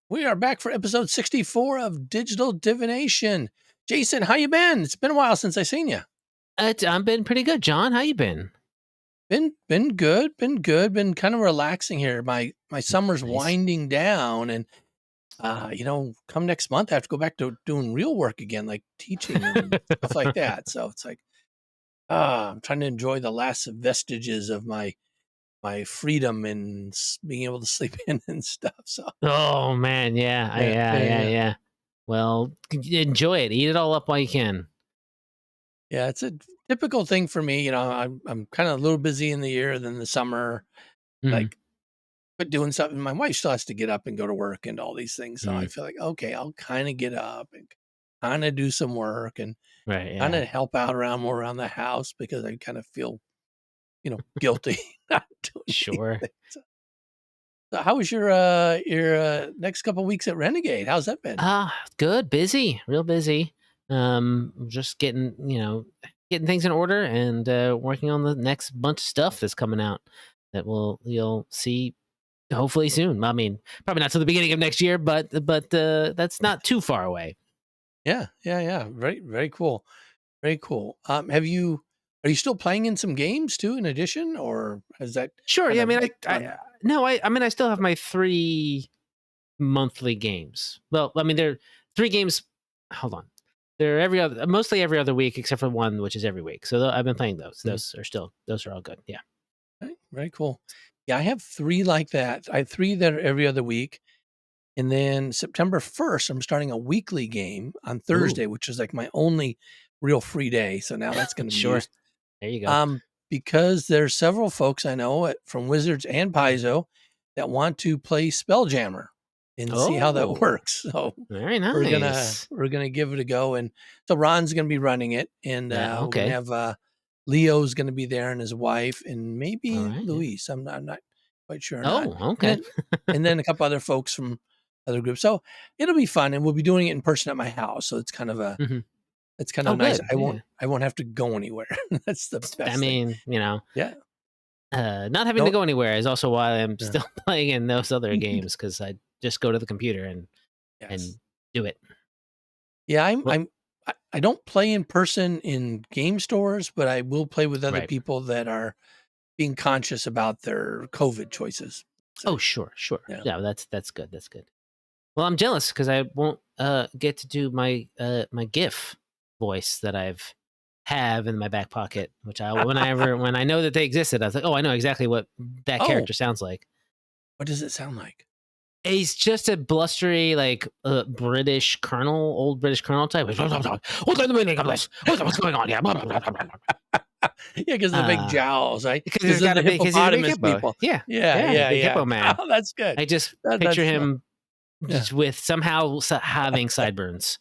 We are back for episode 64 of Digital Divination. Jason, how you been? It's been a while since I seen you. I've been pretty good, John. How you been? Been good, been kind of relaxing here. My summer's Nice. winding down, and come next month I have to go back to doing real work again, like teaching and stuff like that. So it's like I'm trying to enjoy the last vestiges of my freedom and being able to sleep in and stuff. So Oh man, yeah, yeah. yeah. Well, enjoy it. Eat it all up while you can. Yeah, it's a typical thing for me. I'm kind of a little busy in the year than the summer, Mm, like but doing something. My wife still has to get up and go to work and all these things. So I mm. feel like, okay, I'll kind of get up and kind of do some work and Right, kind yeah. of help out more around the house because I kind of feel, guilty not doing Sure. anything. So how was your next couple weeks at Renegade? How's that been? Good. Busy. Real busy. Just getting things in order and working on the next bunch of stuff that's coming out that you'll see hopefully soon. I mean, probably not till the beginning of next year, but that's not too far away. Yeah. Very, very cool. Very cool. Are you still playing in some games too, in addition, or has that Sure. kind Yeah. I of mean, done? I mean, I still have my 3 monthly games. Well, I mean, they're 3 games. Hold on. They're mostly every other week, except for one, which is every week. So I've been playing those. Mhm. Those are all good. Yeah. Right, very cool. Yeah, I have 3 like that. I have 3 that are every other week, and then September 1st, I'm starting a weekly game on Ooh, Thursday, which is like my only real free day. So now that's going to be sure. used. There you go. Um, because there's several folks I know from Wizards and Paizo that want to play Spelljammer and see how that Oh, works. So very we're gonna nice. we're gonna give it a go, and so Ron's gonna be running it, and Yeah. we're gonna Okay. have Leo's gonna be there and his wife, and All maybe right. Yeah. Luis. I'm not quite sure or not, Oh, and okay. then a couple other folks from other groups. So it'll be fun, and we'll be doing it in person at my house. So hmm it's kind Oh, of nice. good. I won't Yeah. I won't have to go anywhere. That's the I best thing. mean, Yeah. not having to Don't. go anywhere is also why I'm Yeah. still playing in those other games because I just go to the computer and Yes. do it. Yeah. Well, I don't play in person in game stores, but I will play with other right. people that are being conscious about their COVID choices. Oh, Say, sure. yeah. Yeah, that's good. That's good. Well, I'm jealous because I won't get to do my GIF voice that have in my back pocket, which when I know that they existed, I was like, oh, I know exactly what that Oh, character sounds like. what does it sound like? He's just a blustery, like British colonel, old British colonel type. What's the meaning of this? What's going on here? Yeah, because of the big jowls, right? Because Because they're the he's a big hippopotamus hippo. people. Yeah, Yeah. big Yeah. hippo man. Oh, that's good. I just picture That's him yeah. just with somehow having sideburns.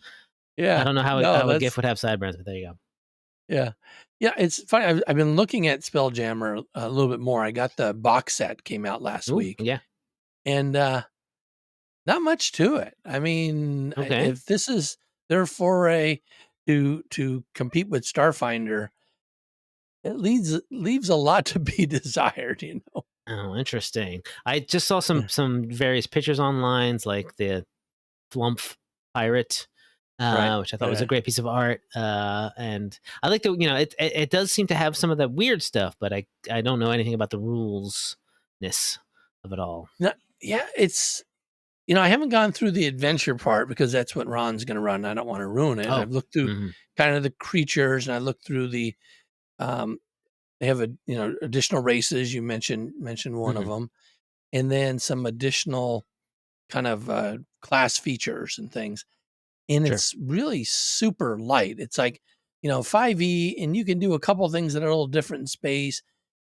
I Yeah. don't know No, how a GIF that's would have sideburns, but there you go. yeah. Yeah, it's funny. I've been looking at Spelljammer a little bit more. I got the box set came out last Ooh, week, yeah. and not much to it. I mean, Okay. if this is their foray to compete with Starfinder, it leaves a lot to be desired. Oh, interesting. I just saw Yeah. some various pictures online, like the Flumph pirate, Right. which I thought was a Right. great piece of art. And I like the it does seem to have some of the weird stuff, but I don't know anything about the rulesness of it all. No, yeah, I haven't gone through the adventure part because that's what Ron's going to run. I don't want to ruin it. Oh, I've looked through hmm kind of the creatures, and I looked through um, they have additional races. You mentioned one of hmm them, and then some additional kind of class features and things. And sure. it's really super light. It's like 5e, and you can do a couple things that are a little different in space,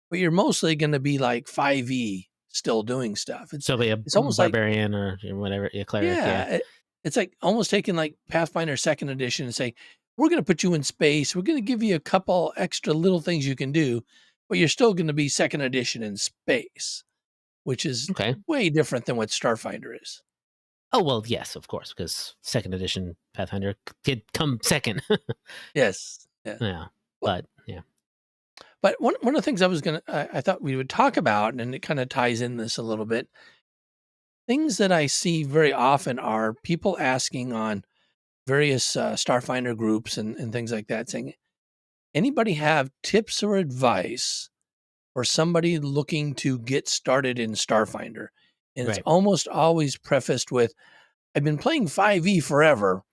but you're mostly going to be like 5e still doing stuff. It's So be a it's almost like barbarian or whatever, a cleric. Yeah, it's like almost taking like Pathfinder Second Edition and saying, we're going to put you in space. We're going to give you a couple extra little things you can do, but you're still going to be Second Edition in space, which is okay. way different than what Starfinder is. Oh well, yes, of course, because second edition Pathfinder did come second. Yes. Yeah. Yeah, Well, but yeah. but one of the things I thought we would talk about, and it kind of ties in this a little bit. things that I see very often are people asking on various Starfinder groups and things like that, saying, anybody have tips or advice for somebody looking to get started in Starfinder? And it's Right. almost always prefaced with, I've been playing 5e forever,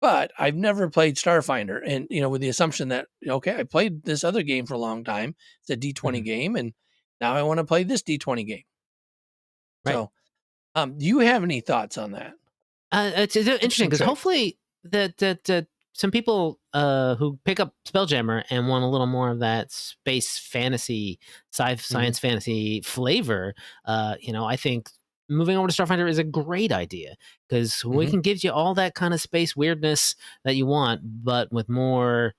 but I've never played Starfinder. And, with the assumption that, okay, I played this other game for a long time. It's a D20 Mhm. game. And now I want to play this D20 game. Right. So, do you have any thoughts on that? It's Tips interesting and because tricks. hopefully that some people who pick up Spelljammer and want a little more of that space fantasy, Hmm. science fantasy flavor, I think moving over to Starfinder is a great idea because we Hmm. can give you all that kind of space weirdness that you want, but with more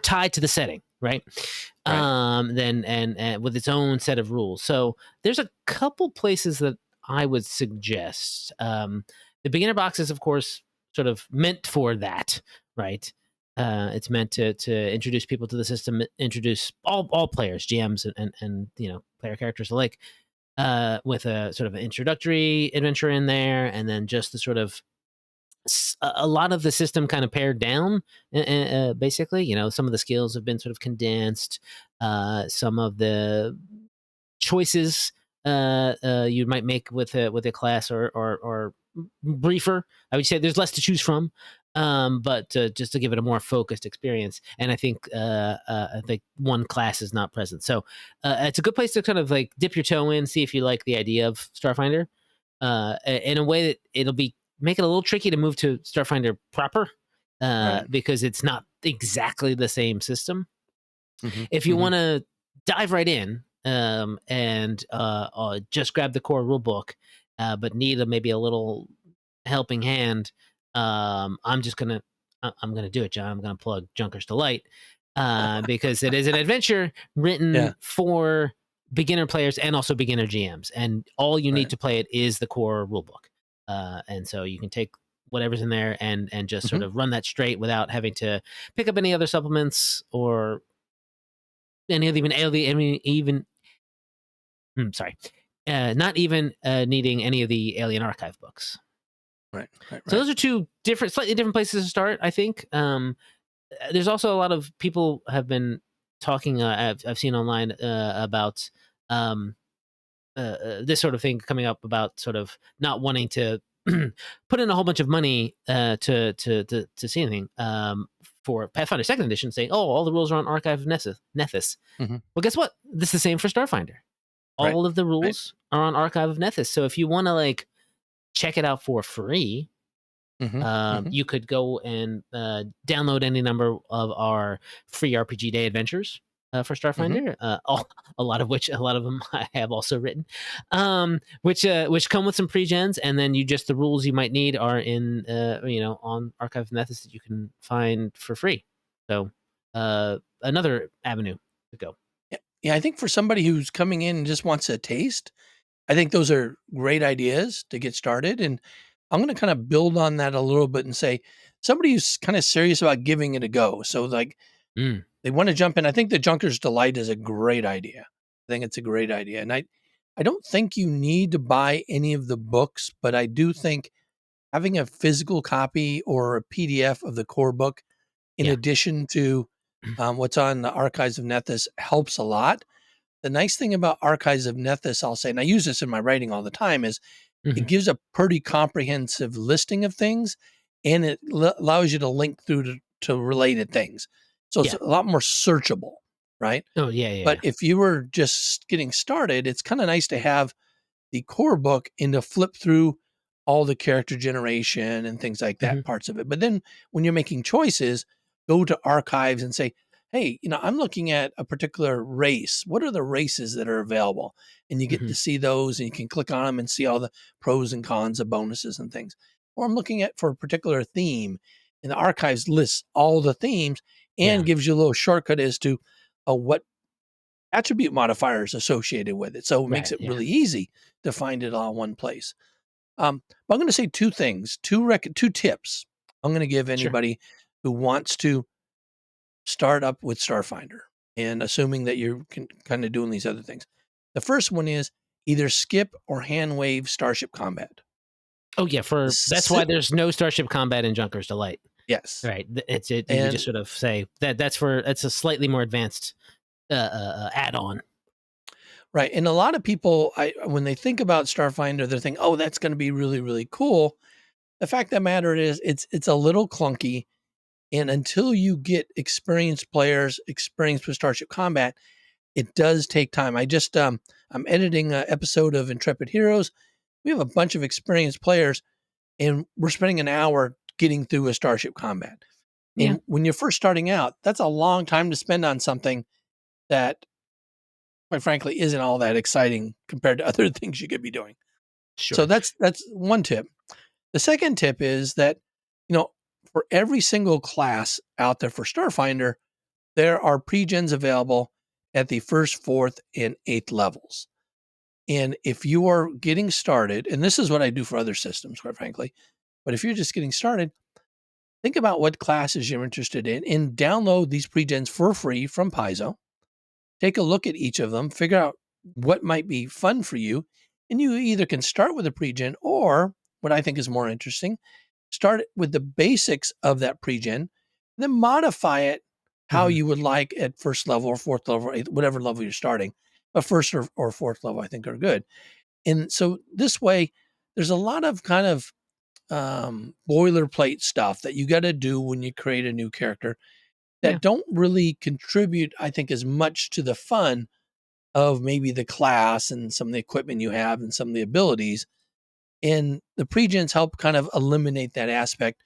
tied to the setting, right? Right. Then and with its own set of rules. So there's a couple places that I would suggest. The beginner box is, of course, sort of meant for that, right? It's meant to introduce people to the system, introduce all players, GMs, and player characters alike, with a sort of an introductory adventure in there, and then just the sort of a lot of the system kind of pared down. Basically, some of the skills have been sort of condensed. Some of the choices you might make with a class or briefer. I would say there's less to choose from, but just to give it a more focused experience. And I think one class is not present, so it's a good place to kind of like dip your toe in, see if you like the idea of Starfinder, in a way that it'll be make it a little tricky to move to Starfinder proper, Right. because it's not exactly the same system. Hmm. If you Hmm. want to dive right in, and just grab the core rule book, but need maybe a little helping hand, I'm gonna do it, John. I'm gonna plug Junker's Delight, because it is an adventure Yeah. written for beginner players and also beginner GMs, and all you need Right. to play it is the core rule book, and so you can take whatever's in there and just sort Hmm. of run that straight without having to pick up any other supplements or any of even sorry, not even needing any of the Alien Archive books. Right. Right. So Right. those are two slightly different places to start. I think there's also a lot of people have been talking. I've seen online about um, this sort of thing coming up about sort of not wanting to put in a whole bunch of money to see anything, for Pathfinder Second Edition, saying, "Oh, all the rules are on Archive of Nethys." Hmm. Well, guess what? This is the same for Starfinder. Right. All of the Right. rules are on Archive of Nethys. So if you want to like check it out for free, Hmm. Hmm. you could go and download any number of our free RPG Day adventures for Hmm. Starfinder. A lot of them I have also written, which come with some pre-gens, and then the rules you might need are in on Archive of Nethys that you can find for free. So another avenue to go. Yeah. Yeah. I think for somebody who's coming in and just wants a taste, I think those are great ideas to get started. And I'm going to kind of build on that a little bit and say somebody who's kind of serious about giving it a go. So, like, Mm, they want to jump in. I think the Junker's Delight is a great idea. I think it's a great idea. And I don't think you need to buy any of the books, but I do think having a physical copy or a PDF of the core book, in yeah. addition to what's on the Archives of Nethys, helps a lot. The nice thing about Archives of Nethys, I'll say, and I use this in my writing all the time, is Hmm. it gives a pretty comprehensive listing of things, and it allows you to link through to related things. So it's Yeah. a lot more searchable, right? Oh yeah. Yeah. But Yeah. if you were just getting started, it's kind of nice to have the core book and to flip through all the character generation and things like that Hmm. parts of it. But then when you're making choices, go to archives and say, hey, I'm looking at a particular race. What are the races that are available? And you get Hmm. to see those and you can click on them and see all the pros and cons of bonuses and things. Or I'm looking at for a particular theme, and the archives lists all the themes Yeah. and gives you a little shortcut as to what attribute modifiers associated with it. So it makes Right. it Yeah. really easy to find it all in one place. But I'm going to say two things, two tips I'm going to give Sure. anybody who wants to start up with Starfinder, and assuming that you're kind of doing these other things. The first one is either skip or hand wave Starship Combat. Oh yeah, that's why there's no Starship Combat in Junker's Delight. Yes. Right. You And just sort of say that's a slightly more advanced add-on. right. And a lot of people, when they think about Starfinder, they're thinking, oh, that's going to be really, really cool. The fact of the matter is it's a little clunky. And until you get experienced players, experienced with Starship Combat, it does take time. I'm editing an episode of Intrepid Heroes. We have a bunch of experienced players, and we're spending an hour getting through a Starship Combat. Yeah. And when you're first starting out, that's a long time to spend on something that, quite frankly, isn't all that exciting compared to other things you could be doing. So Sure. that's one tip. The second tip is that, for every single class out there for Starfinder, there are pre-gens available at the first, fourth, and eighth levels. And if you are getting started, and this is what I do for other systems, quite frankly, but if you're just getting started, think about what classes you're interested in and download these pre-gens for free from Paizo. Take a look at each of them, figure out what might be fun for you, and you either can start with a pre-gen or what I think is more interesting, start with the basics of that pre-gen, then modify it how Mhm. you would like at first level or fourth level, or eighth, whatever level you're starting. But first or fourth level, I think are good. And so this way, there's a lot of kind of boilerplate stuff that you got to do when you create a new character Yeah. that don't really contribute, I think, as much to the fun of maybe the class and some of the equipment you have and some of the abilities. And the pre-gens help kind of eliminate that aspect.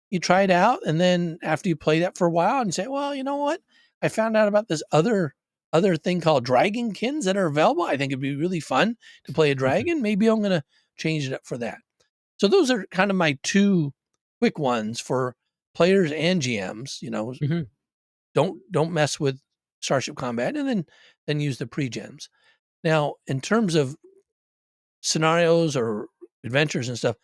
You try it out, and then after you play that for a while and you say, well, you know what? I found out about this other thing called dragonkins that are available. I think it'd be really fun to play a Mhm. dragon. Maybe I'm gonna change it up for that. So those are kind of my two quick ones for players and GMs. Mhm. Don't mess with Starship Combat, and then use the pre-gens. Now, in terms of scenarios or adventures and stuff,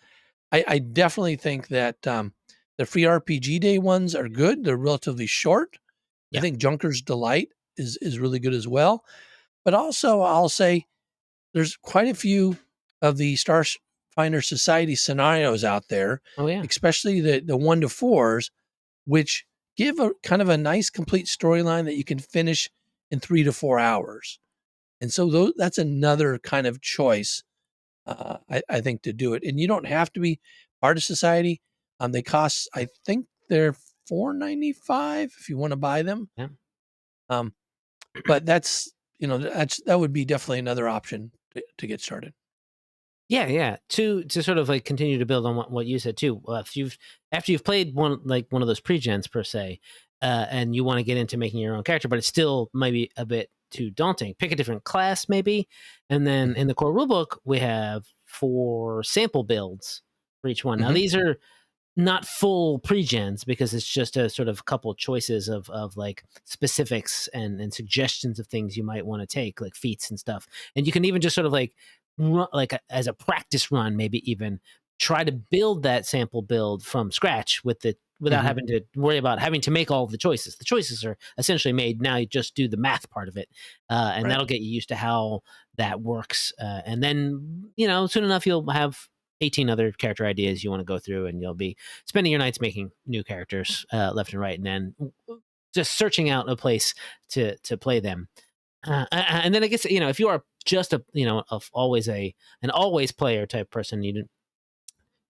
I definitely think that the free RPG day ones are good. They're relatively short. I Yeah. think Junker's Delight is really good as well. But also, I'll say there's quite a few of the Starfinder Society scenarios out there, Oh yeah. especially the 1 to 4s, which give a kind of a nice complete storyline that you can finish in 3 to 4 hours. And so that's another kind of choice, I think, to do it. And you don't have to be part of society. They cost, I think they're $4.95 if you want to buy them. Yeah. Um, but that would be definitely another option to get started. Yeah, yeah. To sort of like continue to build on what you said too. If you've after you've played one of those pre-gens per se, and you want to get into making your own character, but it's still maybe a bit too daunting. Pick a different class maybe, and then in Mhm. the core rulebook we have 4 sample builds for each one. Now Mhm. these are not full pre-gens because it's just a sort of couple choices of like specifics and suggestions of things you might want to take, like feats and stuff. And you can even just sort of like as a practice run, maybe even try to build that sample build from scratch without Mhm. having to worry about having to make all of the choices. The choices are essentially made. Now you just do the math part of it, and Right. that'll get you used to how that works. And then soon enough you'll have 18 other character ideas you want to go through, and you'll be spending your nights making new characters left and right, and then just searching out a place to play them. And then I guess if you are just always an always player type person,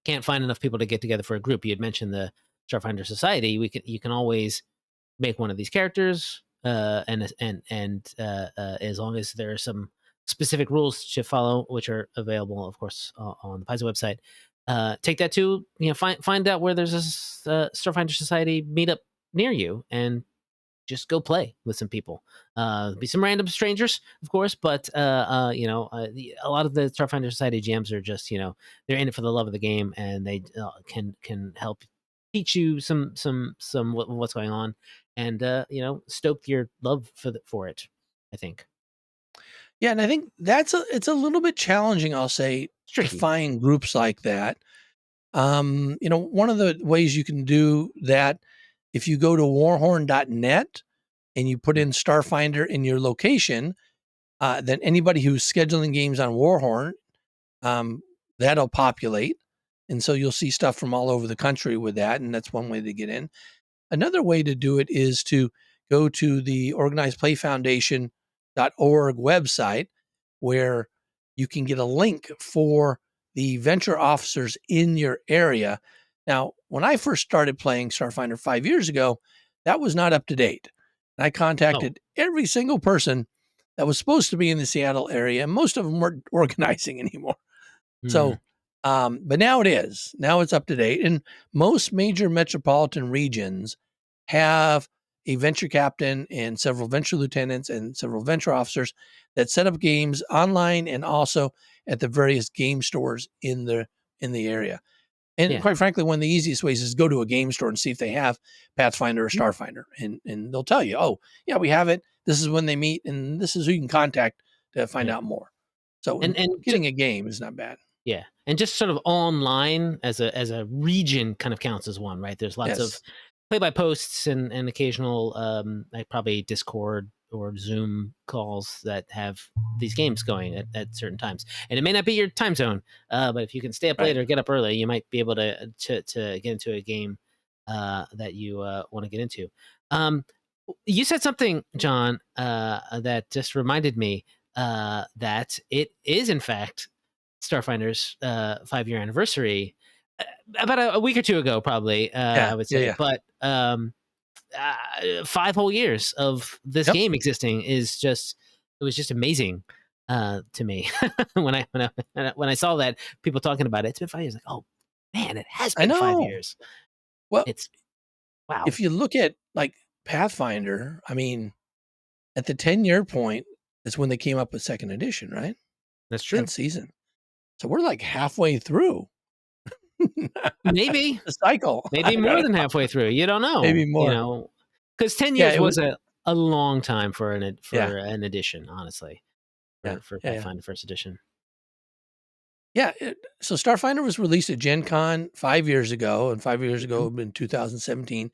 can't find enough people to get together for a group. You had mentioned the Starfinder Society. You can always make one of these characters, and as long as there are some specific rules to follow, which are available, of course, on the Paizo website. Take that to find out where there's a Starfinder Society meetup near you, and just go play with some people. Be some random strangers, of course, but a lot of the Starfinder Society GMs are just they're in it for the love of the game, and they can help teach you some what's going on, and stoke your love for it. I think Yeah, and I think it's a little bit challenging, I'll say, it's to tricky. find groups like that. One of the ways you can do that, if you go to warhorn.net and you put Mm. in Starfinder in your location, then anybody who's scheduling games on Warhorn, that'll populate. And so you'll see stuff from all over the country with that. And that's one way to get in. Another way to do it is to go to the organizedplayfoundation.org website, where you can get a link for the venture officers in your area. Now, when I first started playing Starfinder 5 years ago, that was not up to date. And I Oh. contacted every single person that was supposed to be in the Seattle area, and most of them weren't organizing anymore. Hmm. So, but now it is. Now it's up to date. And most major metropolitan regions have a venture captain and several venture lieutenants and several venture officers that set up games online and also at the various game stores in the area. And Yeah. quite frankly, one of the easiest ways is go to a game store and see if they have Pathfinder or Mm. Starfinder, and they'll tell you, oh yeah, we have it. This is when they meet, and this is who you can contact to find Yeah. out more. So And getting a game is not bad. yeah, and just sort of online as a region kind of counts as one, right? There's lots of Yes, play by posts and occasional like probably Discord or Zoom calls that have these games going at certain times, and it may not be your time zone, but if you can stay up late right. or get up early, you might be able to get into a game that you want to get into. Um, you said something, John, that just reminded me that it is in fact Starfinder's 5 year anniversary uh, about a week or two ago, probably, Yeah, I would yeah, say. yeah. But 5 whole years of this Yep. game existing is just it was just amazing to me when I saw that people talking about it. It's been 5 years. Like, oh man, it has I been five know. years. Well, It's wow. if you look at like Pathfinder, I mean, at the 10-year point, is when they came up with second edition, right? That's true. 10th season. So we're like halfway through the Maybe cycle. I maybe don't more know. than halfway through. You don't Maybe know. more. Because 10 years Yeah, it was. was a long time for Yeah, an edition, honestly. yeah, For yeah, yeah. Pathfinder First Edition. Yeah, so Starfinder was released at Gen Con 5 years ago, and 5 years Mhm. ago in 2017,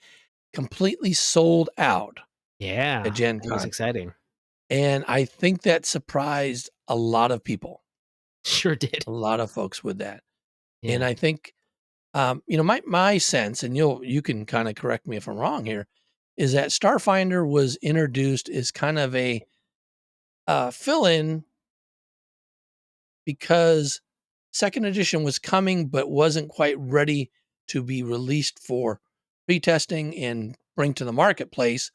completely sold out at Yeah, Gen that was Con. exciting. And I think that surprised a lot of people, Sure did. a lot of folks with that. And Yeah. I think, my sense, and you can kind of correct me if I'm wrong here, is that Starfinder was introduced as kind of a fill in because second edition was coming, but wasn't quite ready to be released for pre-testing and bring to the marketplace.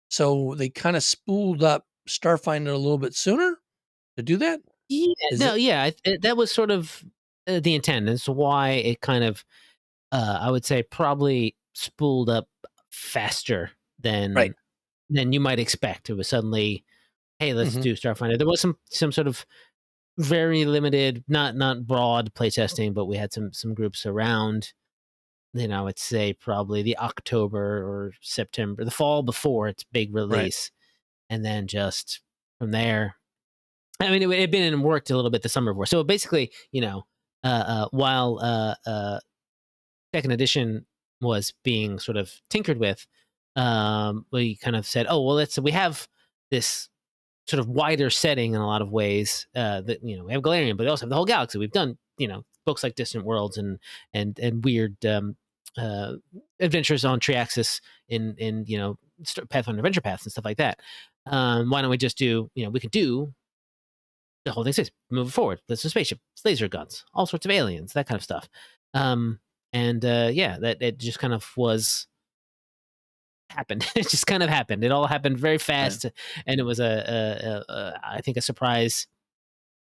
So they kind of spooled up Starfinder a little bit sooner to do that. Yeah, Is no, it yeah, that was sort of, the intent. That's why it kind of, I would say probably spooled up faster right? than you might expect. It was suddenly, "Hey, let's Hmm. do Starfinder." There was some sort of very limited, not broad playtesting, but we had some groups around, I would say probably the October or September, the fall before its big Right, release, and then just from there. I mean, it had been and worked a little bit the summer before. So basically, while second edition was being sort of tinkered with, we kind of said, "Oh, well, we have this sort of wider setting in a lot of ways. That we have Galarian, but we also have the whole galaxy. We've done books like Distant Worlds and weird uh, adventures on Triaxis in Pathfinder Adventure Paths and stuff like that. Why don't we just do we could do the whole thing says move forward. There's a spaceship, laser guns, all sorts of aliens, that kind of stuff. Um, and yeah, that it just kind of was happened. It just kind of happened. It all happened very right. fast, and it was I think a surprise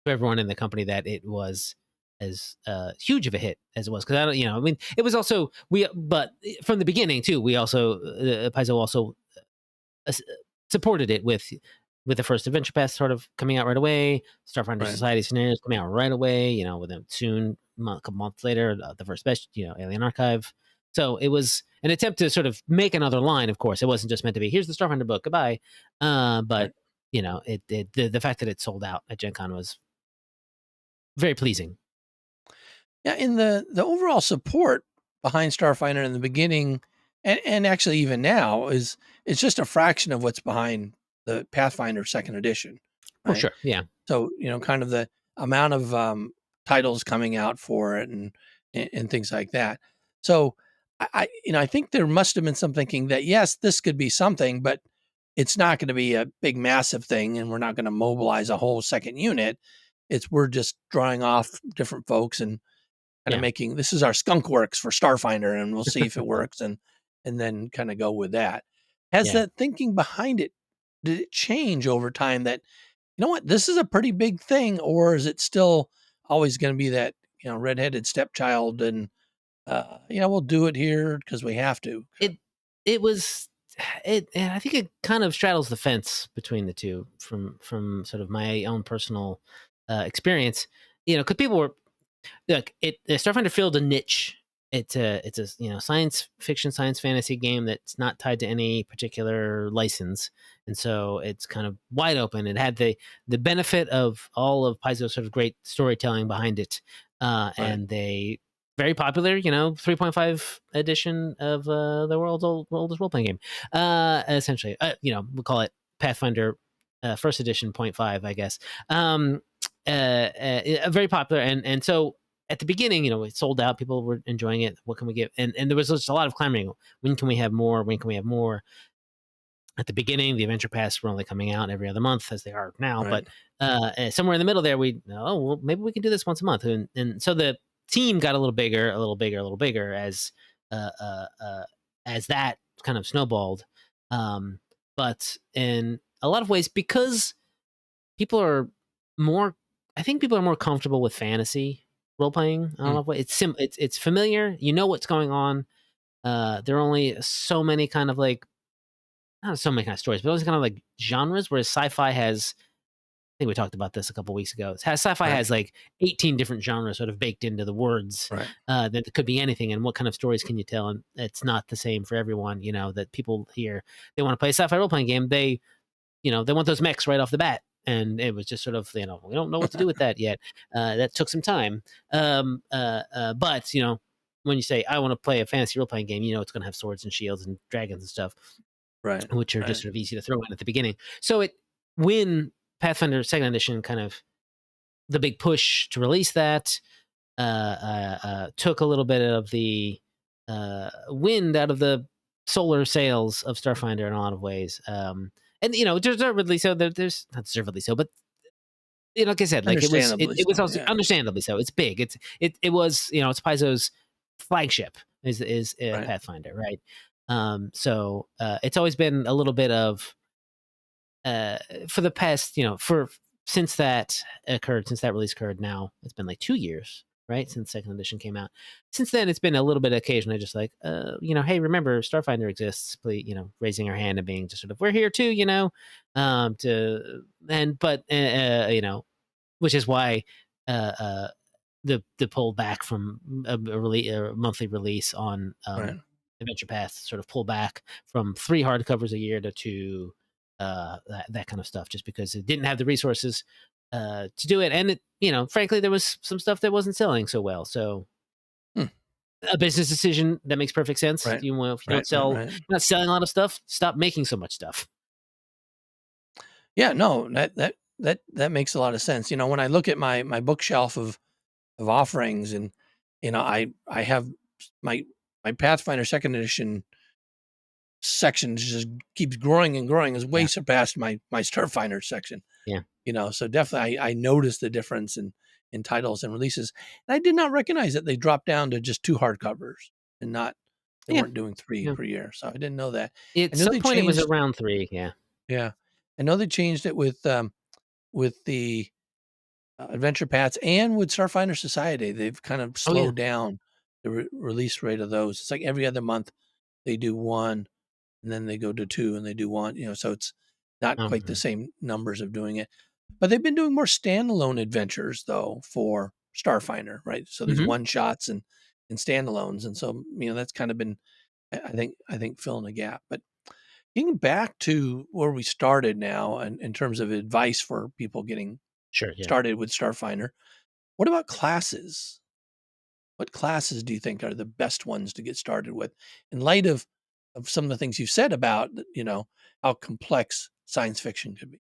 to everyone in the company that it was as huge of a hit as it was. Because I don't, I mean, it was also but from the beginning too. We also Paizo also uh, supported it with the first adventure pass sort of coming out right away, Starfinder Right. Society scenarios coming out right away. Within soon, a couple months later, the first best, Alien Archive. So it was an attempt to sort of make another line. Of course, it wasn't just meant to be here's the Starfinder book, goodbye. But Right. the fact that it sold out at Gen Con was very pleasing. Yeah, in the overall support behind Starfinder in the beginning, and actually even now, is it's just a fraction of what's behind the Pathfinder second edition. Oh, right? sure. Yeah. So, kind of the amount of titles coming out for it and things like that. So, I think there must have been some thinking that yes, this could be something, but it's not going to be a big, massive thing, and we're not going to mobilize a whole second unit. We're just drawing off different folks and kind of Yeah. making this is our skunk works for Starfinder, and we'll see if it works, and then kind of go with that. Has Yeah. the thinking behind it, did it change over time? That you know what, this is a pretty big thing, or is it still always going to be that redheaded stepchild, and we'll do it here because we have to. It it was and I think it kind of straddles the fence between the two from sort of my own personal experience. Because people were look, Starfinder filled a niche. It's a science fiction, science fantasy game that's not tied to any particular license, and so it's kind of wide open. It had the benefit of all of Paizo's sort of great storytelling behind it, Right, and they very popular, 3.5 edition of the world's oldest role playing game. Essentially, we'll call it Pathfinder first edition point 5, I guess. Very popular, and so at the beginning, it sold out. People were enjoying it. What can we get? And there was just a lot of clamoring. When can we have more? When can we have more? At the beginning, the adventure pass were only coming out every other month, as they are now. right, But somewhere in the middle there, well, maybe we can do this once a month. And so the team got a little bigger, a little bigger, a little bigger uh, uh, uh, as that kind of snowballed. Um, but in a lot of ways, because people are more I think people are more comfortable with fantasy role playing. I don't mm, know what it's familiar. You know what's going on. There are only so many kind of like not so many kind of stories, but those kind of like genres. Whereas sci-fi has, I think we talked about this a couple weeks ago. Sci-fi right, has like 18 different genres sort of baked into the words. right, That could be anything. And what kind of stories can you tell? And it's not the same for everyone. That people here they want to play a sci-fi role playing game. They want those mechs right off the bat. And it was just sort of, we don't know what to do with that yet. That took some time. But, when you say, I want to play a fantasy role playing game, it's going to have swords and shields and dragons and stuff, right, which are just right, sort of easy to throw in at the beginning. So when Pathfinder Second Edition kind of the big push to release that, took a little bit of the wind out of the solar sails of Starfinder in a lot of ways. And deservedly so. There's not deservedly so, but like I said, like it was, understandably it was so. also Yeah, understandably so. It's big. It was, it's Paizo's flagship is right, Pathfinder, right? So it's always been a little bit of uh, for the past, for since that occurred, since that release occurred, now it's been like 2 years, right? Since second edition came out. Since then, it's been a little bit occasionally just like, hey, remember Starfinder exists, please, raising our hand and being just sort of, we're here too, but, which is why, uh, uh, the pull back from a monthly release on right. Adventure Path, sort of pull back from 3 hardcovers a year to 2, that kind of stuff, just because it didn't have the resources to do it, and frankly, there was some stuff that wasn't selling so well. So Hmm, a business decision that makes perfect sense. right, If you right, don't right, sell, right. you're not selling a lot of stuff, stop making so much stuff. Yeah, no, that makes a lot of sense. When I look at my bookshelf of offerings, and I have my my Pathfinder Second Edition section just keeps growing and growing, has way Yeah, surpassed my Starfinder section. yeah, So definitely I noticed the difference in titles and releases. And I did not recognize that they dropped down to just 2 hardcovers and not they yeah, weren't doing 3 yeah. per year. So I didn't know that. I At know some they point, it was changed around 3. Yeah, yeah. I know they changed it with the adventure paths and with Starfinder Society. They've kind of oh yeah, slowed down the release rate of those. It's like every other month they do 1, and then they go to 2, and they do 1, so it's not quite the mhm. same numbers of doing it. But they've been doing more standalone adventures though for Starfinder, right? So these Mhm. one shots and standalones, and so that's kind of been I think filling a gap. But getting back to where we started now, and in terms of advice for people getting Sure, yeah. started with Starfinder, what about classes? What classes do you think are the best ones to get started with in light of some of the things you've said about, how complex science fiction could be?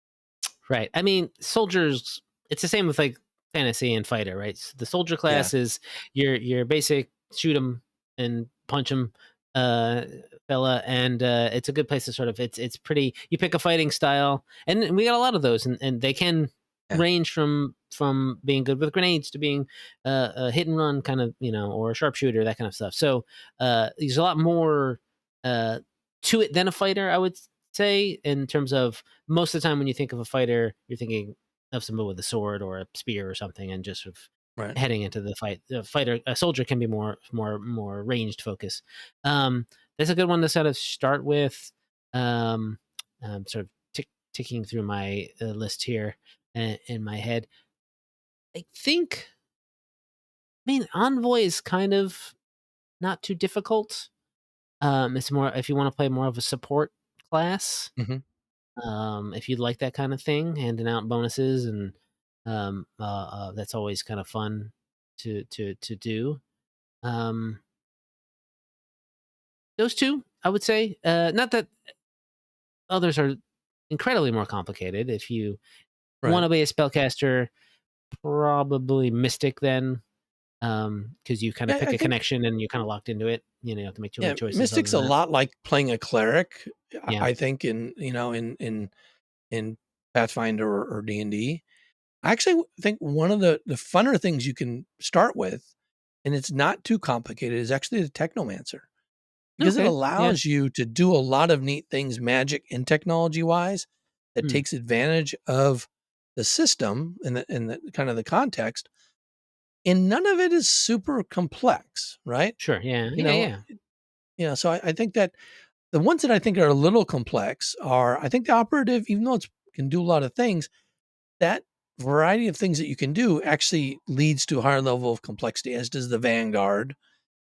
Right. I mean, soldiers. It's the same with like fantasy and fighter, right? So the soldier Yeah, class is your basic shoot 'em and punch 'em uh fella, and it's a good place to sort of it's pretty. You pick a fighting style, and we got a lot of those, and they can yeah, range from being good with grenades to being a hit and run kind of, or a sharpshooter, that kind of stuff. So there's a lot more uh to it than a fighter, I would say, in terms of most of the time when you think of a fighter, you're thinking of someone with a sword or a spear or something, and just sort of right. heading into the fight. A soldier can be more ranged focus. That's a good one to sort of start with. Um, sort of ticking through my list here in my head. I think, I mean, Envoy is kind of not too difficult. It's more if you want to play more of a support class. Hmm. If you'd like that kind of thing, handing out bonuses, and that's always kind of fun to do. Um, those two, I would say. Not that others are incredibly more complicated. If you want Right. to be a spellcaster, probably Mystic then, because you kind of Yeah, pick I a think connection and you're kind of locked into it. You don't have to make too many yeah, choices other Mystic's than a that. lot like playing a cleric. Yeah. I think in Pathfinder or D&D. I actually think one of the funner things you can start with, and it's not too complicated, is actually the Technomancer, because it Okay. Yeah. allows you to do a lot of neat things magic and technology-wise that Mm, takes advantage of the system and the kind of the context, and none of it is super complex, right? sure. Yeah. You Yeah. know Yeah. so I think that the ones that I think are a little complex are, I think the operative, even though it's can do a lot of things, that variety of things that you can do actually leads to a higher level of complexity, as does the Vanguard,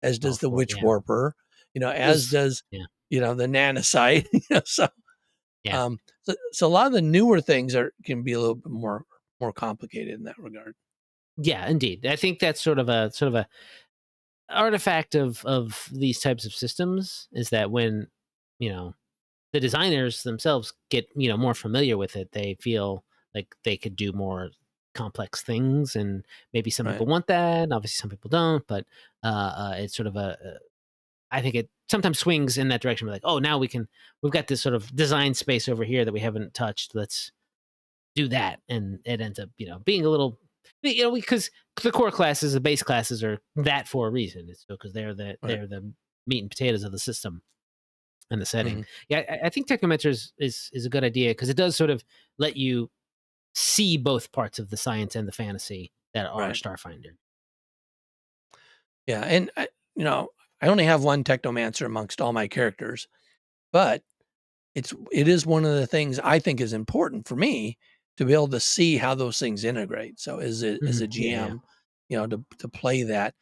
as Oh, does of the course. Witch Yeah. Warper, as Is does, yeah. the Nanosite. So, Yeah. so a lot of the newer things can be a little bit more complicated in that regard. Yeah, indeed. I think that's sort of a artifact of these types of systems, is that when, you know, the designers themselves get, more familiar with it, they feel like they could do more complex things, and maybe some Right. people want that, and obviously some people don't, but it's sort of I think it sometimes swings in that direction. We're like, oh, now we've got this sort of design space over here that we haven't touched. Let's do that, and it ends up, being a little, because the core classes, the base classes, are that for a reason. It's because Right. they're the meat and potatoes of the system and the setting. Hmm. Yeah, I think Technomancer is a good idea, because it does sort of let you see both parts of the science and the fantasy that are Right. Starfinder. Yeah. And I only have one Technomancer amongst all my characters, but it is one of the things I think is important for me to be able to see how those things integrate. So as a Yeah, yeah, GM, to play that,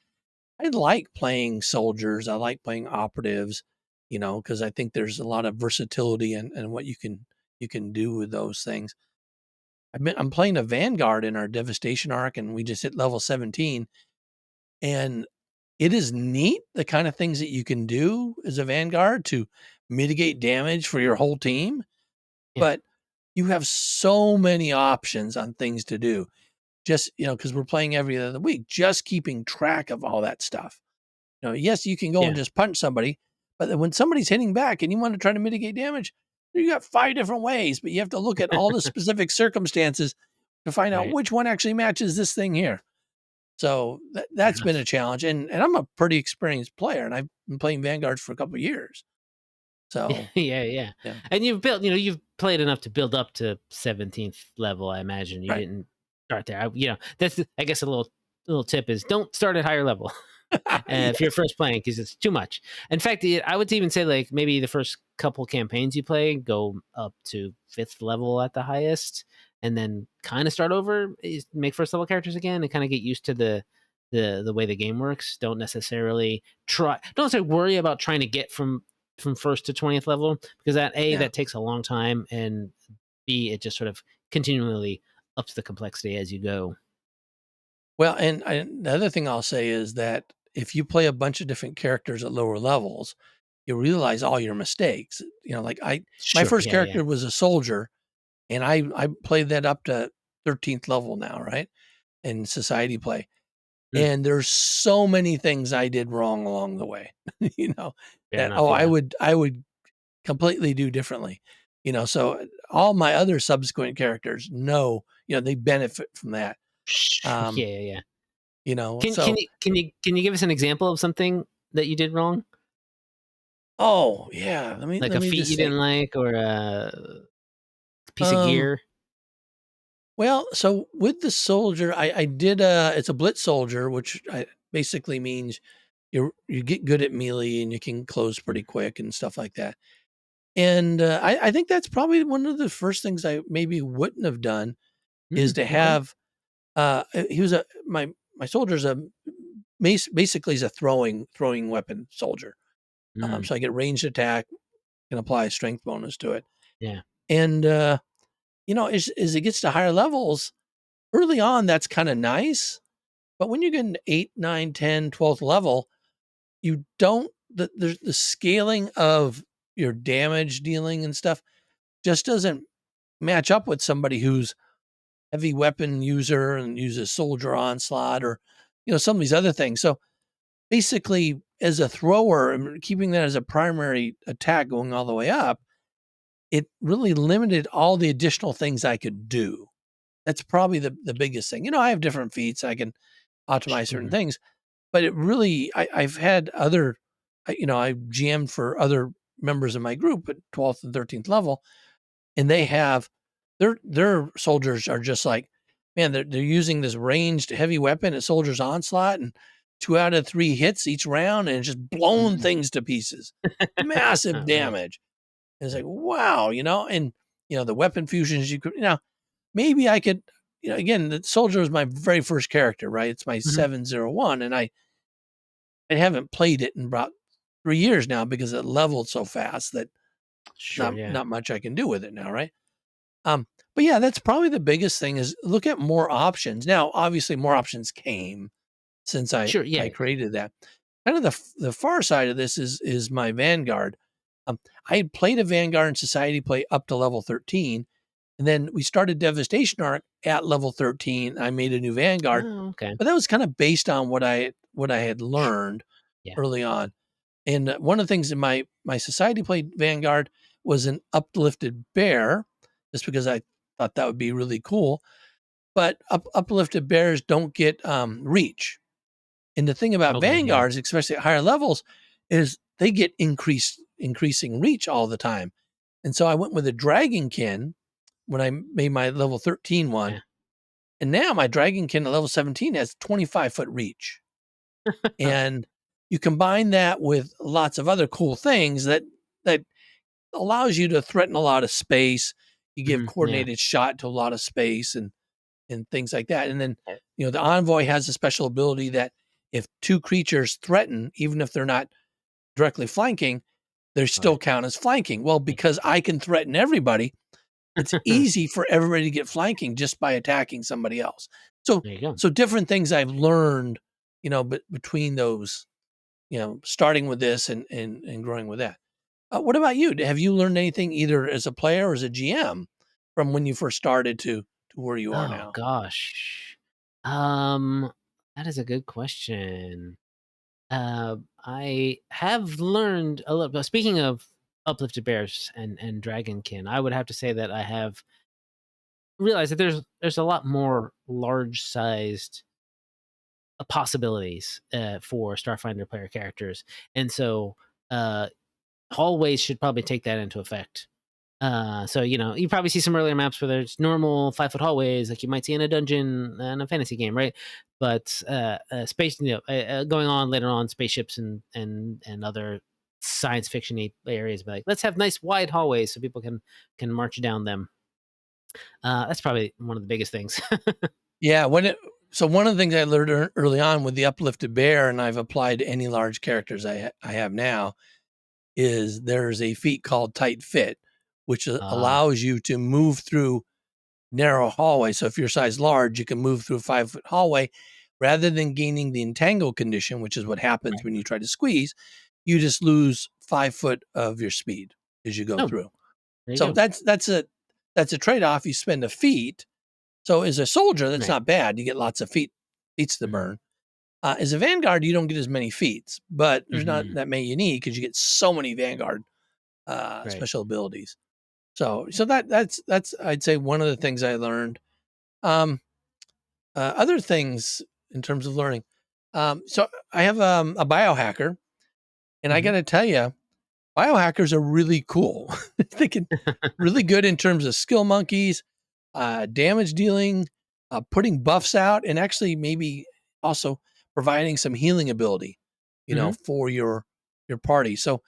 I like playing soldiers. I like playing operatives, because I think there's a lot of versatility and what you can do with those things. I'm playing a Vanguard in our Devastation arc, and we just hit level 17, and it is neat the kind of things that you can do as a Vanguard to mitigate damage for your whole team, yeah, but you have so many options on things to do. Just, because we're playing every other week, just keeping track of all that stuff. Yes, you can go and yeah. just punch somebody, but then when somebody's hitting back and you want to try to mitigate damage, you got 5 different ways, but you have to look at all the specific circumstances to find out Right. which one actually matches this thing here. So Fair that's been a enough. challenge, and I'm a pretty experienced player, and I've been playing Vanguards for a couple of years. So Yeah, yeah. yeah, And you've played enough to build up to 17th level, I imagine. You right. didn't start there. That's I guess a little tip is, don't start at higher level if you're Yes. first playing, because it's too much. In fact, I would even say, like, maybe the first couple campaigns you play, go up to 5th level at the highest, and then kind of start over, make first level characters again, and kind of get used to the way the game works. Don't necessarily worry about trying to get from first to 20th level, because Yeah. that takes a long time, and B, it just sort of continually ups the complexity as you go. Well, the other thing I'll say is that if you play a bunch of different characters at lower levels, you realize all your mistakes. Like my Sure. first Yeah, yeah. character was a soldier, and I played that up to 13th level now, right? In society play. Mm, And there's so many things I did wrong along the way, you know, fair that enough. Yeah. I would completely do differently. So all my other subsequent characters know, they benefit from that. Yeah. Um, Yeah. Yeah. so Can you give us an example of something that you did wrong, oh yeah, like let a me feat just you didn't think. like, or a piece of Um, gear? well, so with the soldier, I did it's a blitz soldier, which basically means you get good at melee and you can close pretty quick and stuff like that. And I think that's probably one of the first things I maybe wouldn't have done is to Okay. have he was my soldier's basically is a throwing weapon soldier. Mm, So I get ranged attack, can apply a strength bonus to it. yeah. And as it gets to higher levels, early on that's kind of nice. But when you get into 8, 9, 10, 12th level, you don't the scaling of your damage dealing and stuff just doesn't match up with somebody who's heavy weapon user and uses soldier onslaught or some of these other things. So basically, as a thrower and keeping that as a primary attack going all the way up, it really limited all the additional things I could do. That's probably the biggest thing. I have different feats. I can optimize certain Mhm. things, but it really I've had other I GM'd for other members of my group at 12th and 13th level, and they have their soldiers are just like, man, they're using this ranged heavy weapon at soldier's onslaught, and 2 out of 3 hits each round, and it's just blown Mm. things to pieces. Massive Yeah. damage. And it's Yeah. like, wow, and the weapon fusions you could maybe I could, again, the soldier was my very first character, right? It's my Mhm. 701, and I haven't played it in about 3 years now because it leveled so fast that Sure. not Yeah. not much I can do with it now, right? Um, but yeah, that's probably the biggest thing is look at more options. Now, obviously, more options came since Sure. I Yeah. created that. Kind of the far side of this is my Vanguard. I had played a Vanguard in Society play up to level 13, and then we started Devastation Arc at level 13. I made a new Vanguard, Oh, okay. but that was kind of based on what I had Sure. learned Yeah. early on. And one of the things in my Society played Vanguard was an uplifted bear, just because I thought that would be really cool. But uplifted bears don't get reach. And the thing about Okay. Yeah. vanguards, especially at higher levels, is they get increasing reach all the time. And so I went with a dragonkin when I made my level 13 one. Yeah. And now my dragonkin at level 17 has 25-foot reach. And you combine that with lots of other cool things that allows you to threaten a lot of space. You give Yeah. coordinated shot to a lot of space and things like that. And then, the envoy has a special ability that if two creatures threaten, even if they're not directly flanking, they still Right. count as flanking. Well, Yeah. because I can threaten everybody, it's easy for everybody to get flanking just by attacking somebody else. So, There you go. so different things I've learned, but between those, starting with this and growing with that. What about you? Have you learned anything either as a player or as a GM from when you first started to where you are Oh now? gosh. Um, that is a good question. I have learned a little. Speaking of uplifted bears and dragonkin, I would have to say that I have realized that there's a lot more large sized possibilities for Starfinder player characters, and so uh, hallways should probably take that into effect. So you probably see some earlier maps where there's normal 5 foot hallways, like you might see in a dungeon in a fantasy game, right? But space, going on later on, spaceships and other science fiction areas, be like, let's have nice wide hallways so people can march down them. That's probably one of the biggest things. Yeah, so one of the things I learned early on with the uplifted bear, and I've applied to any large characters I have now, is there's a feat called tight fit, which Ah, allows you to move through narrow hallway. So if you're size large, you can move through a 5-foot hallway rather than gaining the entangle condition, which is what happens right. when you try to squeeze. You just lose 5 foot of your speed as you go Oh, through. there you So go. that's it. that's a trade-off. You spend a feat. So as a soldier, that's Right. not bad. You get lots of feats to Mhm. burn. As a vanguard, you don't get as many feats, but there's not Mhm. that many you need because you get so many vanguard Right. special abilities. So that's I'd say one of the things I learned. Um, Other things in terms of learning. So I have a biohacker, and I got Mhm. to tell you, biohackers are really cool. They can really good in terms of skill monkeys, damage dealing, putting buffs out, and actually maybe also providing some healing ability, Mhm. for your party. So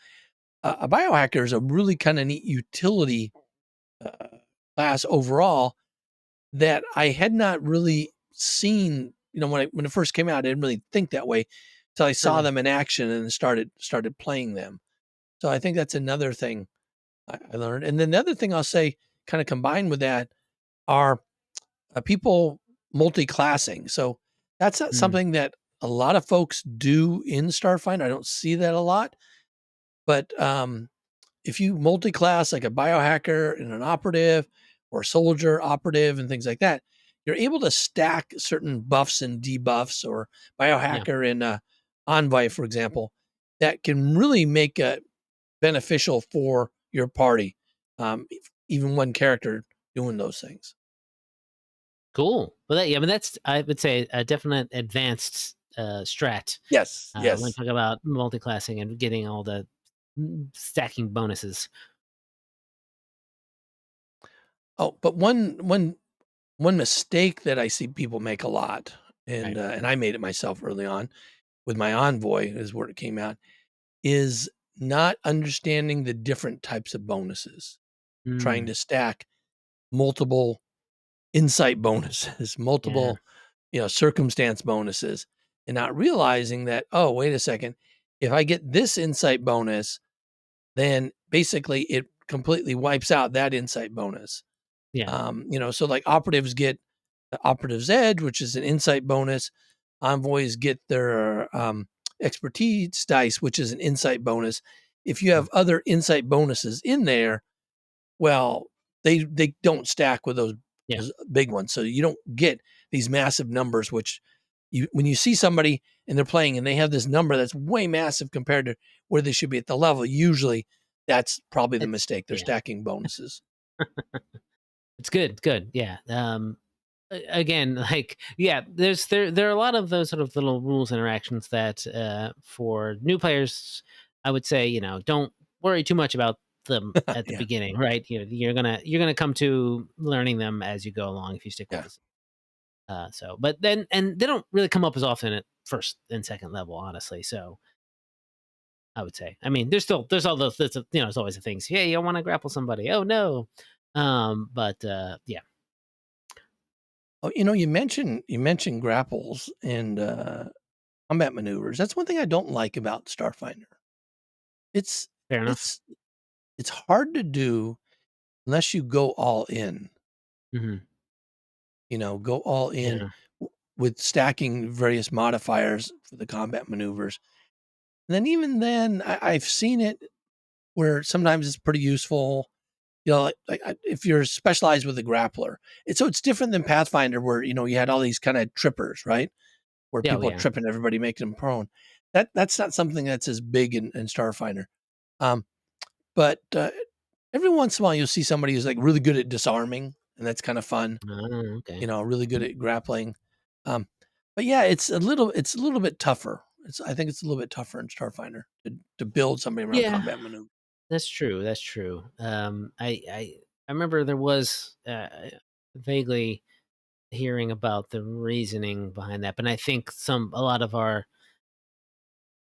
a biohacker is a really kind of neat utility uh, class overall that I had not really seen. When it first came out, I didn't really think that way until I saw Sure. them in action and started playing them. So I think that's another thing I learned. And then the other thing I'll say, kind of combined with that, are people multi-classing. So that's not Mm. something that a lot of folks do in Starfinder. I don't see that a lot, but if you multi-class like a biohacker and an operative or a soldier operative and things like that, you're able to stack certain buffs and debuffs, or Yeah. biohacker and envoy, for example, that can really make it beneficial for your party. Even one character doing those things. Cool. Well, I mean, that's, I would say, a definite advanced strat Yes, when yes. talking about multi-classing and getting all the stacking bonuses. Oh, but one mistake that I see people make a lot, Right. and I made it myself early on with my envoy, is where it came out, is not understanding the different types of bonuses, trying Mm. to stack multiple insight bonuses, Yeah. multiple, circumstance bonuses, and not realizing that, oh, wait a second, if I get this insight bonus, then basically it completely wipes out that insight bonus. Yeah. So like operatives get the operative's edge, which is an insight bonus. Envoys get their expertise dice, which is an insight bonus. If you Mm. have other insight bonuses in there, well, they don't stack with Yeah. those big ones, so you don't get these massive numbers. Which when you see somebody and they're playing and they have this number that's way massive compared to where they should be at the level, usually that's probably the It's mistake. They're yeah. stacking bonuses. It's good. Good. Yeah. Again, like, yeah, there are a lot of those sort of little rules interactions that for new players, I would say, don't worry too much about them at the Yeah, beginning, right? You're gonna come to learning them as you go along if you stick with yeah. this. But then, and they don't really come up as often at first and second level, honestly. So I would say, I mean, there's all those, there's always the things. Hey, I want to grapple somebody. Oh no. But yeah. Oh, you mentioned grapples and combat maneuvers. That's one thing I don't like about Starfinder. It's Fair enough. it's it's hard to do unless you go all in. Hmm. Go all in Yeah. with stacking various modifiers for the combat maneuvers. And then even then, I've seen it where sometimes it's pretty useful. If you're specialized with a grappler, it's different than Pathfinder, where you had all these kind of trippers, right? Where Yeah. Oh, people are yeah. tripping everybody, making them prone. That's not something that's as big in Starfinder. Um, but every once in a while, you'll see somebody who's like really good at disarming, and that's kind of fun. Oh, okay. Really good at grappling. Um, but yeah, it's a little bit tougher. I think it's a little bit tougher in Starfinder to build somebody around Yeah, combat maneuver. that's true. That's true. I remember there was vaguely hearing about the reasoning behind that, but I think a lot of our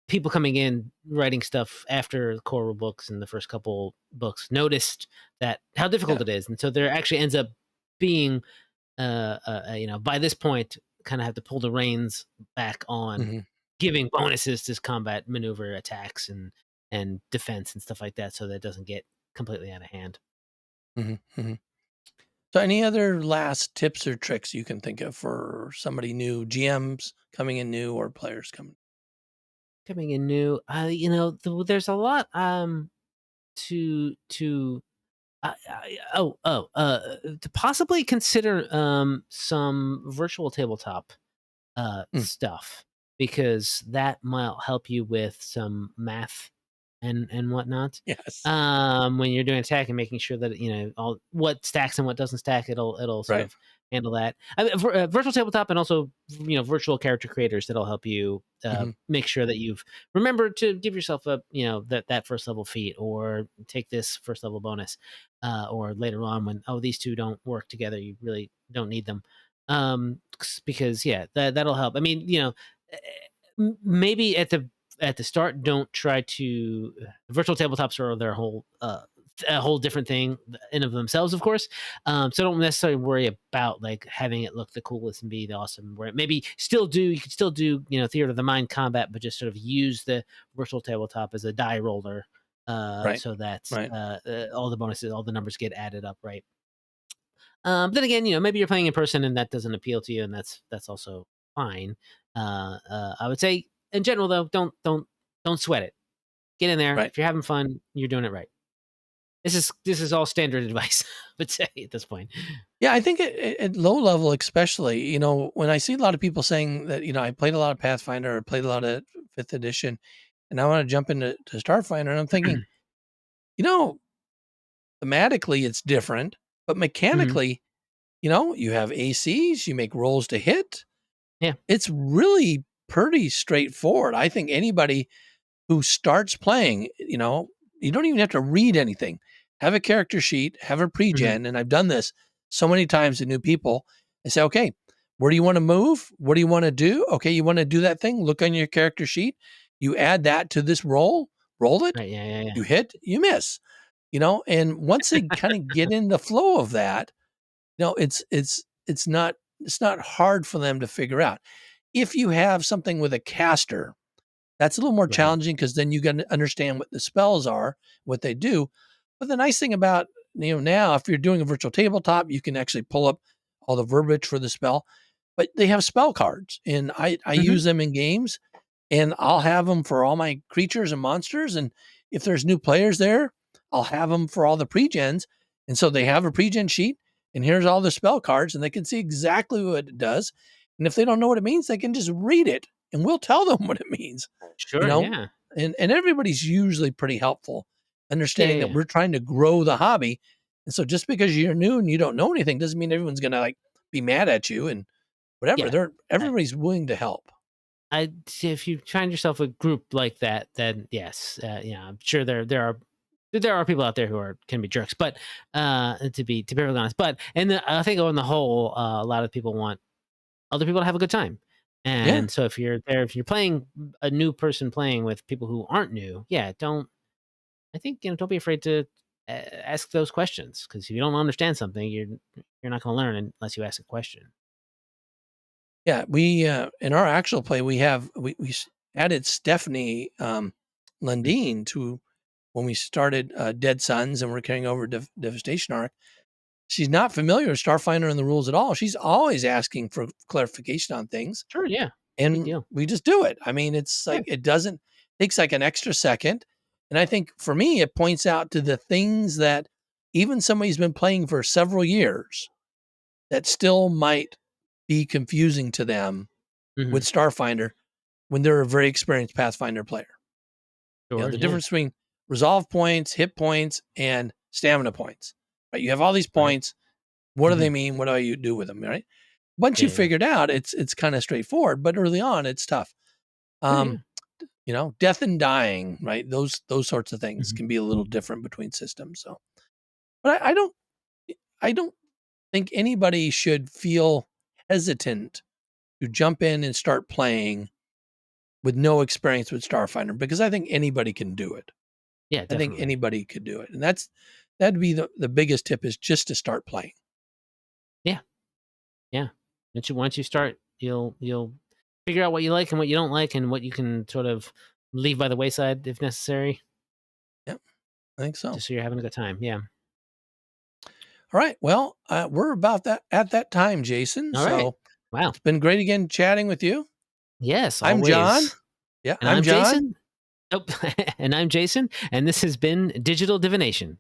people coming in writing stuff after the core rule books and the first couple books noticed that how difficult Yeah. it is, and so there actually ends up being by this point, kind of have to pull the reins back on Hmm. giving bonuses to combat maneuver attacks and defense and stuff like that, so that it doesn't get completely out of hand. Hmm. Hmm. So, any other last tips or tricks you can think of for somebody new, GMs coming in new, or players coming? Coming in new, there's a lot to To possibly consider some virtual tabletop Mm, stuff, because that might help you with some math and whatnot. yes. When you're doing attack and making sure that all what stacks and what doesn't stack, it'll sort Right. of handle that. I mean, virtual tabletop, and also virtual character creators that'll help you Hmm. make sure that you've remembered to give yourself a that first level feat, or take this first level bonus, or later on when these two don't work together, you really don't need them, because yeah, that'll help. I mean, eh, maybe at the start, don't try to virtual tabletops are their whole a whole different thing in of themselves, of course. So don't necessarily worry about like having it look the coolest and be the awesome. Where maybe you can still do theater of the mind combat, but just sort of use the virtual tabletop as a die roller, Right. so that Right. all the bonuses, all the numbers get added up, right? Then again, maybe you're playing in person and that doesn't appeal to you, and that's also fine. I would say in general though, don't sweat it. Get in there. Right. If you're having fun, you're doing it right. This is all standard advice, I would say at this point. Yeah, I think at low level, especially, when I see a lot of people saying that, I played a lot of Pathfinder or played a lot of fifth edition, and I want to jump into Starfinder, and I'm thinking, you know, thematically it's different, but Mhm. mechanically, you have ACs, you make rolls to hit. Yeah. It's really pretty straightforward. I think anybody who starts playing, you don't even have to read anything. Have a character sheet, have a Mhm. pre-gen, and I've done this so many times to new people. I say, okay, where do you want to move? What do you want to do? Okay, you want to do that thing? Look on your character sheet. You add that to this roll it, Right. Yeah. Yeah. Yeah. you hit, you miss. And once they kind of get in the flow of that, it's not hard for them to figure out. If you have something with a caster, that's a little more Right. challenging because then you got to understand what the spells are, what they do. But the nice thing about now, if you're doing a virtual tabletop, you can actually pull up all the verbiage for the spell. But they have spell cards, and I Mhm. use them in games, and I'll have them for all my creatures and monsters. And if there's new players there, I'll have them for all the pre-gens. And so they have a pre-gen sheet, and here's all the spell cards, and they can see exactly what it does. And if they don't know what it means, they can just read it, and we'll tell them what it means. You Sure. know, Yeah. and everybody's usually pretty helpful, Yeah. understanding Yeah. that Yeah. we're trying to grow the hobby. And so just because you're new and you don't know anything doesn't mean everyone's gonna like be mad at you and whatever. Yeah. Everybody's willing to help. I'd say if you find yourself a group like that, then yes, yeah, I'm sure there are people out there who can be jerks, but to be really honest, but I think on the whole, a lot of people want other people to have a good time, Yeah. and so if you're playing a new person playing with people who aren't new, yeah, don't I think don't be afraid to ask those questions, because if you don't understand something, you're not going to learn unless you ask a question. Yeah. We in our actual play we added Stephanie Mm. Lundeen to when we started Dead Sons and we're carrying over Devastation Arc. She's not familiar with Starfinder and the rules at all. She's always asking for clarification on things, Sure, yeah, big and deal. we just do it. I mean, it's Yeah. like it doesn't takes like an extra second. And I think for me, it points out to the things that even somebody who's been playing for several years that still might be confusing to them with Hmm. Starfinder when they're a very experienced Pathfinder player. Sure, The yeah, difference between resolve points, hit points, and stamina points. Right? You have all these right. points. What do Hmm. they mean? What do you do with them? Right? Once Yeah, you yeah. figure it out, it's kind of straightforward. But early on, it's tough. Sure, yeah. Um, death and dying, right? Those sorts of things Mhm. can be a little different between systems. So, but I don't think anybody should feel hesitant to jump in and start playing with no experience with Starfinder because I think anybody can do it. Yeah, I think definitely. anybody could do it, and that'd be the biggest tip is just to start playing. Yeah, yeah. Once you start, you'll figure out what you like and what you don't like, and what you can sort of leave by the wayside if necessary, Yep, I think so. just so you're having a good time. Yeah. All right, well, we're about that at that time, Jason. All right. So Wow. it's been great again chatting with you. Yes, I'm John. always. Yeah, And I'm I'm John. Jason. Oh, and I'm Jason, and this has been Digital Divination.